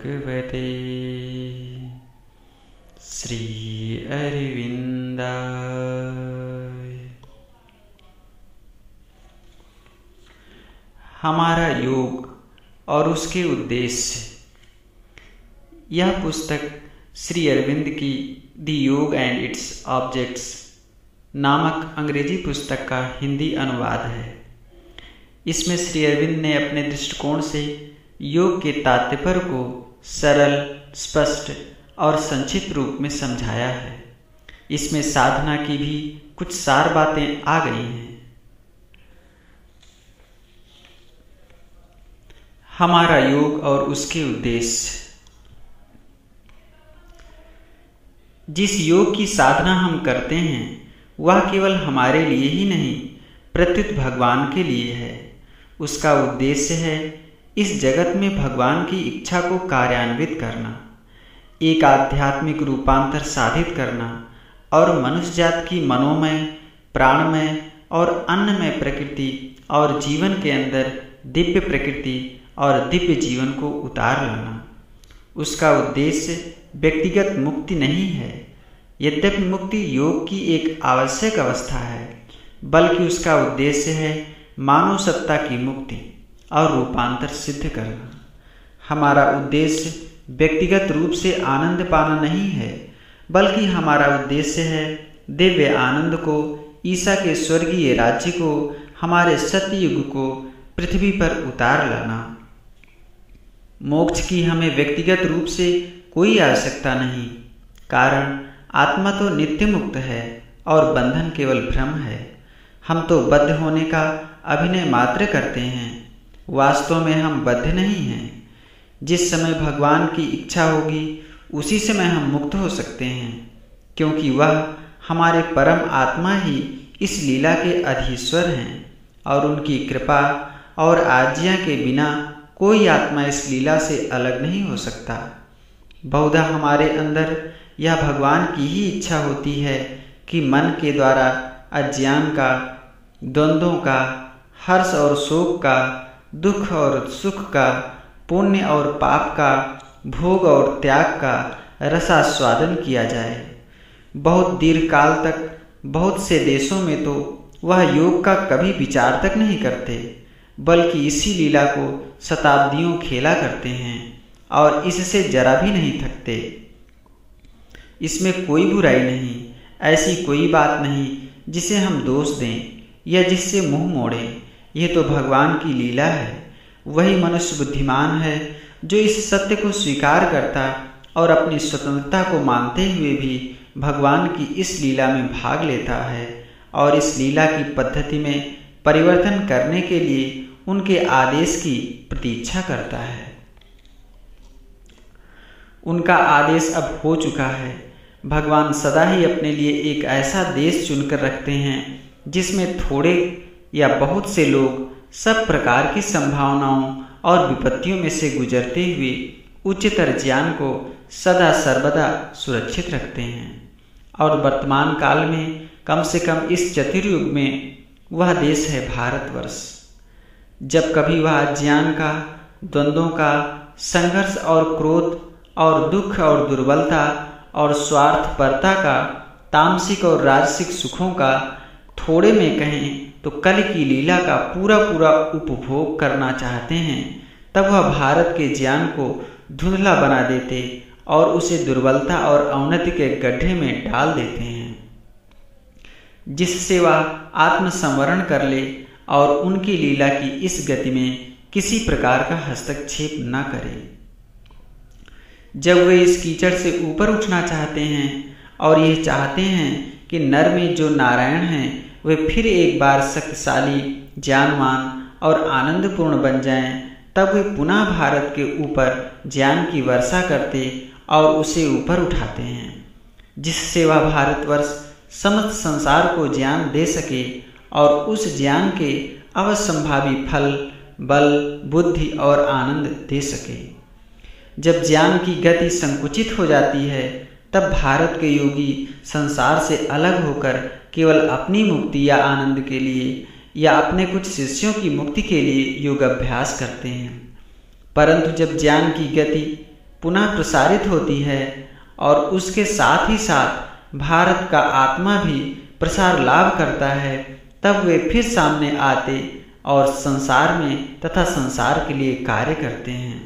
भगवते श्री अरविंदाय। हमारा योग और उसके उद्देश्य। यह पुस्तक श्री अरविंद की द योग एंड इट्स ऑब्जेक्ट्स नामक अंग्रेजी पुस्तक का हिंदी अनुवाद है। इसमें श्री अरविंद ने अपने दृष्टिकोण से योग के तात्पर्य को सरल, स्पष्ट और संक्षिप्त रूप में समझाया है। इसमें साधना की भी कुछ सार बातें आ गई हैं। हमारा योग और उसके उद्देश्य। जिस योग की साधना हम करते हैं वह केवल हमारे लिए ही नहीं प्रत्युत भगवान के लिए है। उसका उद्देश्य है इस जगत में भगवान की इच्छा को कार्यान्वित करना, एक आध्यात्मिक रूपांतर साधित करना और मनुष्य जात की मनोमय, प्राणमय और अन्नमय प्रकृति और जीवन के अंदर दिव्य प्रकृति और दिव्य जीवन को उतार लाना। उसका उद्देश्य व्यक्तिगत मुक्ति नहीं है, यद्यपि मुक्ति योग की एक आवश्यक अवस्था है, बल्कि उसका उद्देश्य है मानव सत्ता की मुक्ति और रूपांतर सिद्ध करना। हमारा उद्देश्य व्यक्तिगत रूप से आनंद पाना नहीं है, बल्कि हमारा उद्देश्य है दिव्य आनंद को, ईसा के स्वर्गीय राज्य को, हमारे सत्ययुग को पृथ्वी पर उतार लाना। मोक्ष की हमें व्यक्तिगत रूप से कोई आवश्यकता नहीं, कारण आत्मा तो नित्य मुक्त है और बंधन केवल भ्रम है। हम तो बद्ध होने का अभिनय मात्र करते हैं, वास्तव में हम बद्ध नहीं हैं। जिस समय भगवान की इच्छा होगी उसी समय हम मुक्त हो सकते हैं, क्योंकि वह हमारे परम आत्मा ही इस लीला के अधीश्वर हैं और उनकी कृपा और आज्ञा के बिना कोई आत्मा इस लीला से अलग नहीं हो सकता। बहुधा हमारे अंदर यह भगवान की ही इच्छा होती है कि मन के द्वारा अज्ञान का, द्वंद्वों का, हर्ष और शोक का, दुख और सुख का, पुण्य और पाप का, भोग और त्याग का रसास्वादन किया जाए। बहुत दीर्घ काल तक बहुत से देशों में तो वह योग का कभी विचार तक नहीं करते, बल्कि इसी लीला को शताब्दियों खेला करते हैं और इससे जरा भी नहीं थकते। इसमें कोई बुराई नहीं, ऐसी कोई बात नहीं जिसे हम दोष दें या जिससे मुंह मोड़ें। यह तो भगवान की लीला है। वही मनुष्य बुद्धिमान है जो इस सत्य को स्वीकार करता और अपनी स्वतंत्रता को मानते हुए भी भगवान की इस लीला में भाग लेता है और इस लीला की पद्धति में परिवर्तन करने के लिए उनके आदेश की प्रतीक्षा करता है। उनका आदेश अब हो चुका है। भगवान सदा ही अपने लिए एक ऐसा देश चुनकर रखते हैं जिसमें थोड़े या बहुत से लोग सब प्रकार की संभावनाओं और विपत्तियों में से गुजरते हुए उच्चतर ज्ञान को सदा सर्वदा सुरक्षित रखते हैं। और वर्तमान काल में कम से कम इस चतुर्युग में वह देश है भारतवर्ष। जब कभी वह अज्ञान का, द्वंद्वों का, संघर्ष और क्रोध और दुख और दुर्बलता और स्वार्थपरता का, तामसिक और राजसिक सुखों का, थोड़े में कहें तो कल की लीला का पूरा पूरा उपभोग करना चाहते हैं, तब वह भारत के ज्ञान को धुंधला बना देते और उसे दुर्बलता और अवनति के गड्ढे में डाल देते हैं, जिससे वह आत्मसंवरण कर ले और उनकी लीला की इस गति में किसी प्रकार का हस्तक्षेप न करे। जब वे इस कीचड़ से ऊपर उठना चाहते हैं और ये चाहते हैं कि नर में जो नारायण हैं वे फिर एक बार शक्तिशाली, ज्ञानवान और आनंदपूर्ण बन जाएं, तब वे पुनः भारत के ऊपर ज्ञान की वर्षा करते और उसे ऊपर उठाते हैं, जिससे वह भारतवर्ष समस्त संसार को ज्ञान दे सके और उस ज्ञान के अवसंभावी फल, बल, बुद्धि और आनंद दे सके। जब ज्ञान की गति संकुचित हो जाती है, तब भारत के योगी संसार से अलग होकर केवल अपनी मुक्ति या आनंद के लिए या अपने कुछ शिष्यों की मुक्ति के लिए योग अभ्यास करते हैं। परंतु जब ज्ञान की गति पुनः प्रसारित होती है और उसके साथ ही साथ भारत का आत्मा भी प्रसार लाभ करता है, तब वे फिर सामने आते और संसार में तथा संसार के लिए कार्य करते हैं।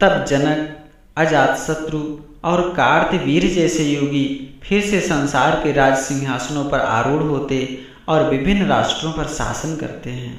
तब जनक, अजातशत्रु और कार्तवीर्य जैसे योगी फिर से संसार के राज सिंहासनों पर आरूढ़ होते और विभिन्न राष्ट्रों पर शासन करते हैं।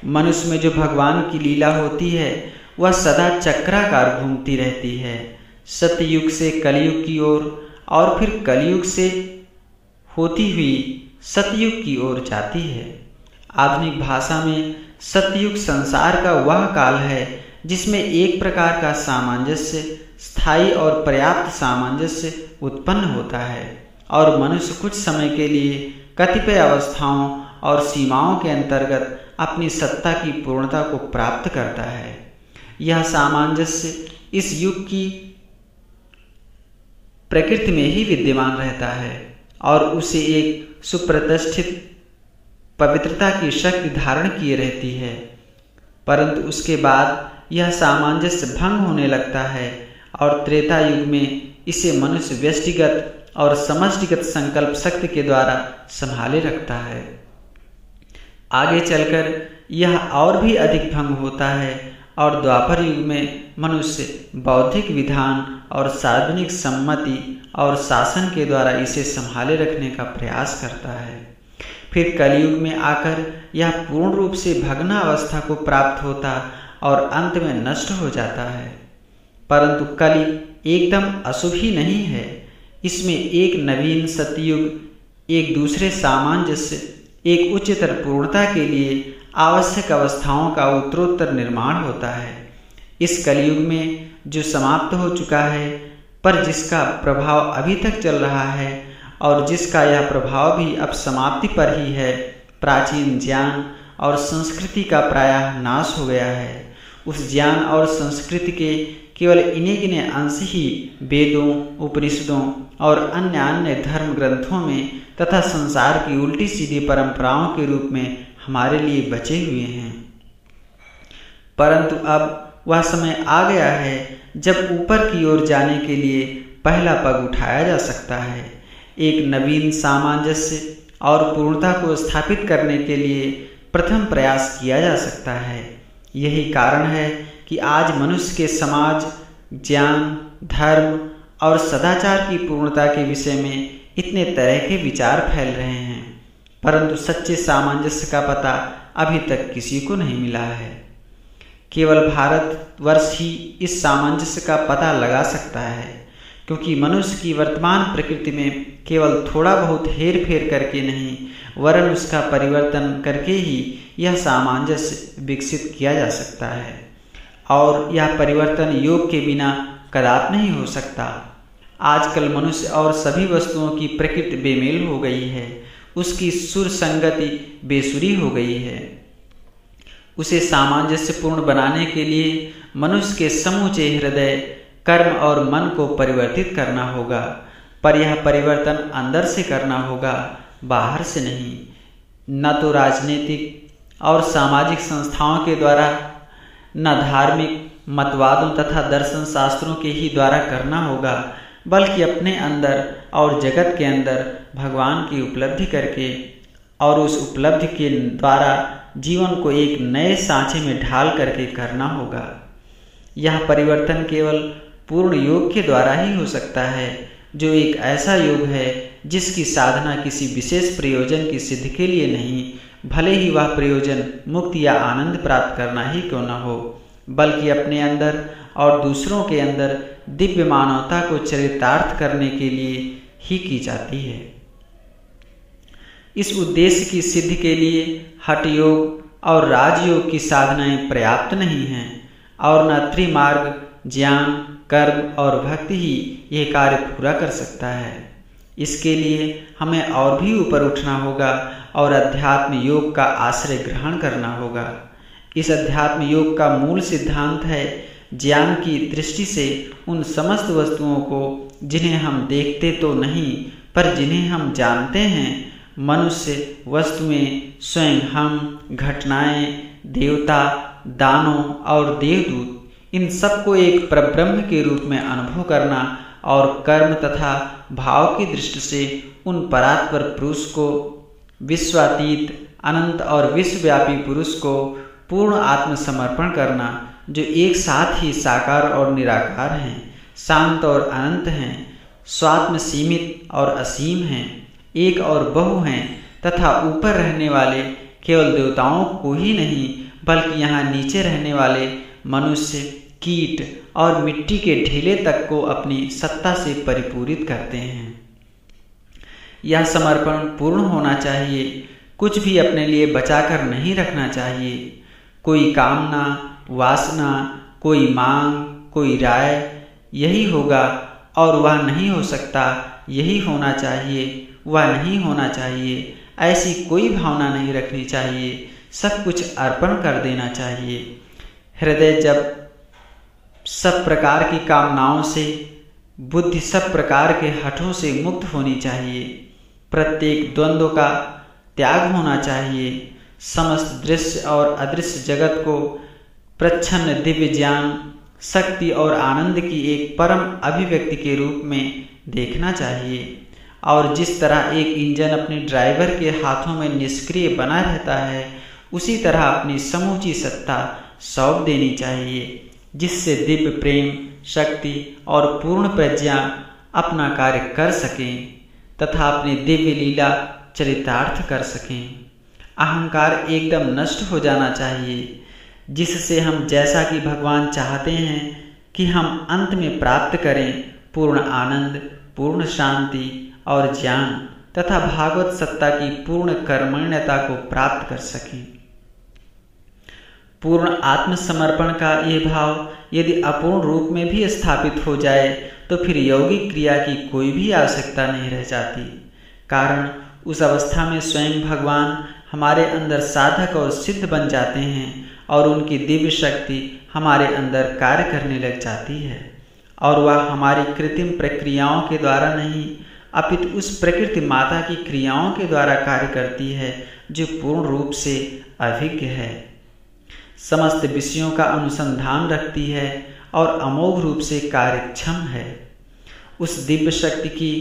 मनुष्य में जो भगवान की लीला होती है वह सदा चक्राकार घूमती रहती है, सतयुग से कलयुग की ओर और फिर कलयुग से होती हुई सतयुग की ओर जाती है। आधुनिक भाषा में सतयुग संसार का वह काल है जिसमें एक प्रकार का सामंजस्य, स्थायी और पर्याप्त सामंजस्य उत्पन्न होता है और मनुष्य कुछ समय के लिए कतिपय अवस्थाओं और सीमाओं के अंतर्गत अपनी सत्ता की पूर्णता को प्राप्त करता है। यह सामंजस्य इस युग की प्रकृति में ही विद्यमान रहता है और उसे एक सुप्रतिष्ठित पवित्रता की शक्ति धारण किए रहती है, परंतु उसके बाद यह सामंजस्य भंग होने लगता है और त्रेता युग में इसे मनुष्य व्यष्टिगत और समष्टिगत संकल्प शक्ति के द्वारा संभाले रखता है। आगे चलकर यह और भी अधिक भंग होता है और द्वापर युग में मनुष्य बौद्धिक विधान और सार्वजनिक सम्मति और शासन के द्वारा इसे संभाले रखने का प्रयास करता है। फिर कलयुग में आकर यह पूर्ण रूप से भग्न अवस्था को प्राप्त होता और अंत में नष्ट हो जाता है। परंतु कलि एकदम अशुभ ही नहीं है। इसमें एक नवीन सतयुग, एक दूसरे सामंजस्य, एक उच्चतर पूर्णता के लिए आवश्यक अवस्थाओं का उत्तरोत्तर निर्माण होता है। इस कलयुग में जो समाप्त हो चुका है पर जिसका प्रभाव अभी तक चल रहा है और जिसका यह प्रभाव भी अब समाप्ति पर ही है, प्राचीन ज्ञान और संस्कृति का प्रायः नाश हो गया है। उस ज्ञान और संस्कृति के केवल इन्हीं गिने अंश ही वेदों, उपनिषदों और अन्य धर्म ग्रंथों में तथा संसार की उल्टी सीधी परंपराओं के रूप में हमारे लिए बचे हुए हैं। परंतु अब वह समय आ गया है जब ऊपर की ओर जाने के लिए पहला पग उठाया जा सकता है। एक नवीन सामंजस्य और पूर्णता को स्थापित करने के लिए प्रथम प्रयास किया जा सकता है। यही कारण है कि आज मनुष्य के समाज, ज्ञान, धर्म और सदाचार की पूर्णता के विषय में इतने तरह के विचार फैल रहे हैं, परंतु सच्चे सामंजस्य का पता अभी तक किसी को नहीं मिला है। केवल भारतवर्ष ही इस सामंजस्य का पता लगा सकता है, क्योंकि मनुष्य की वर्तमान प्रकृति में केवल थोड़ा बहुत हेर फेर करके नहीं, वरन उसका परिवर्तन करके ही यह सामंजस्य विकसित किया जा सकता है। और यह परिवर्तन योग के बिना कदापि नहीं हो सकता। आजकल मनुष्य और सभी वस्तुओं की प्रकृति बेमेल हो गई है, उसकी सुर संगति बेसुरी हो गई है। उसे सामंजस्यपूर्ण बनाने के लिए मनुष्य के समूचे हृदय, कर्म और मन को परिवर्तित करना होगा, पर यह परिवर्तन अंदर से करना होगा, बाहर से नहीं। न तो राजनीतिक और सामाजिक संस्थाओं के द्वारा, न धार्मिक मतवादों तथा दर्शन शास्त्रों के ही द्वारा करना होगा, बल्कि अपने अंदर और जगत के अंदर भगवान की उपलब्धि करके और उस उपलब्धि के द्वारा जीवन को एक नए सांचे में ढाल करके करना होगा। यह परिवर्तन केवल पूर्ण योग के द्वारा ही हो सकता है, जो एक ऐसा योग है जिसकी साधना किसी विशेष प्रयोजन की सिद्धि के लिए नहीं, भले ही वह प्रयोजन मुक्ति या आनंद प्राप्त करना ही क्यों न हो, बल्कि अपने अंदर और दूसरों के अंदर दिव्य मानवता को चरितार्थ करने के लिए ही की जाती है। इस उद्देश्य की सिद्धि के लिए हठ योग और राजयोग की साधनाएं पर्याप्त नहीं हैं और न त्रिमार्ग, ज्ञान, कर्म और भक्ति ही यह कार्य पूरा कर सकता है। इसके लिए हमें और भी ऊपर उठना होगा और अध्यात्म योग का आश्रय ग्रहण करना होगा। इस अध्यात्म योग का मूल सिद्धांत है ज्ञान की दृष्टि से उन समस्त वस्तुओं को जिन्हें हम देखते तो नहीं पर जिन्हें हम जानते हैं, मनुष्य, वस्तुएं, स्वयं हम, घटनाएं, देवता दानों और देवदूत, इन सबको एक परब्रह्म के रूप में अनुभव करना और कर्म तथा भाव की दृष्टि से उन परात्पर पुरुष को, विश्वातीत अनंत और विश्वव्यापी पुरुष को पूर्ण आत्मसमर्पण करना, जो एक साथ ही साकार और निराकार हैं, शांत और अनंत हैं, स्वात्म सीमित और असीम हैं, एक और बहु हैं तथा ऊपर रहने वाले केवल देवताओं को ही नहीं बल्कि यहाँ नीचे रहने वाले मनुष्य, कीट और मिट्टी के ढेले तक को अपनी सत्ता से परिपूरित करते हैं। यह समर्पण पूर्ण होना चाहिए, कुछ भी अपने लिए बचाकर नहीं रखना चाहिए। कोई कामना, वासना, कोई मांग, कोई राय, यही होगा और वह नहीं हो सकता, यही होना चाहिए, वह नहीं होना चाहिए, ऐसी कोई भावना नहीं रखनी चाहिए। सब कुछ अर्पण कर देना चाहिए। हृदय जब सब प्रकार की कामनाओं से, बुद्धि सब प्रकार के हठों से मुक्त होनी चाहिए। प्रत्येक द्वंद्व का त्याग होना चाहिए। समस्त दृश्य और अदृश्य जगत को प्रच्छन्न दिव्य ज्ञान, शक्ति और आनंद की एक परम अभिव्यक्ति के रूप में देखना चाहिए। और जिस तरह एक इंजन अपने ड्राइवर के हाथों में निष्क्रिय बना रहता है, उसी तरह अपनी समूची सत्ता सौंप देनी चाहिए, जिससे दिव्य प्रेम, शक्ति और पूर्ण प्रज्ञा अपना कार्य कर सकें तथा अपनी दिव्य लीला चरितार्थ कर सकें। अहंकार एकदम नष्ट हो जाना चाहिए, जिससे हम जैसा कि भगवान चाहते हैं कि हम अंत में प्राप्त करें, पूर्ण आनंद, पूर्ण शांति और ज्ञान तथा भागवत सत्ता की पूर्ण कर्मण्यता को प्राप्त कर सकें। पूर्ण आत्मसमर्पण का ये भाव यदि अपूर्ण रूप में भी स्थापित हो जाए तो फिर यौगिक क्रिया की कोई भी आवश्यकता नहीं रह जाती, कारण उस अवस्था में स्वयं भगवान हमारे अंदर साधक और सिद्ध बन जाते हैं और उनकी दिव्य शक्ति हमारे अंदर कार्य करने लग जाती है। और वह हमारी कृत्रिम प्रक्रियाओं के द्वारा नहीं अपितु उस प्रकृति माता की क्रियाओं के द्वारा कार्य करती है, जो पूर्ण रूप से अभिज्ञ है, समस्त विषयों का अनुसंधान रखती है और अमोघ रूप से कार्यक्षम है। उस दिव्य शक्ति की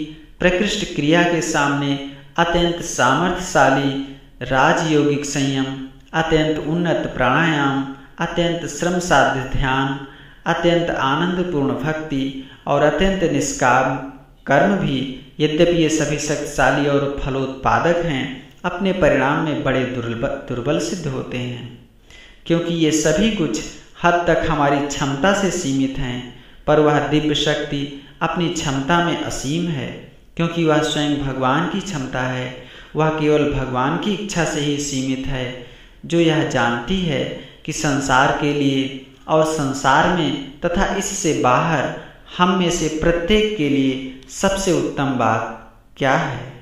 प्रकृष्ट क्रिया के सामने अत्यंत सामर्थ्यशाली राजयोगिक संयम, अत्यंत उन्नत प्राणायाम, अत्यंत श्रम साध्य ध्यान, अत्यंत आनंदपूर्ण भक्ति और अत्यंत निष्काम कर्म भी, यद्यपि ये सभी शक्तिशाली और फलोत्पादक हैं, अपने परिणाम में बड़े दुर्बल सिद्ध होते हैं, क्योंकि ये सभी कुछ हद तक हमारी क्षमता से सीमित हैं। पर वह दिव्य शक्ति अपनी क्षमता में असीम है, क्योंकि वह स्वयं भगवान की क्षमता है। वह केवल भगवान की इच्छा से ही सीमित है, जो यह जानती है कि संसार के लिए और संसार में तथा इससे बाहर हम में से प्रत्येक के लिए सबसे उत्तम बात क्या है।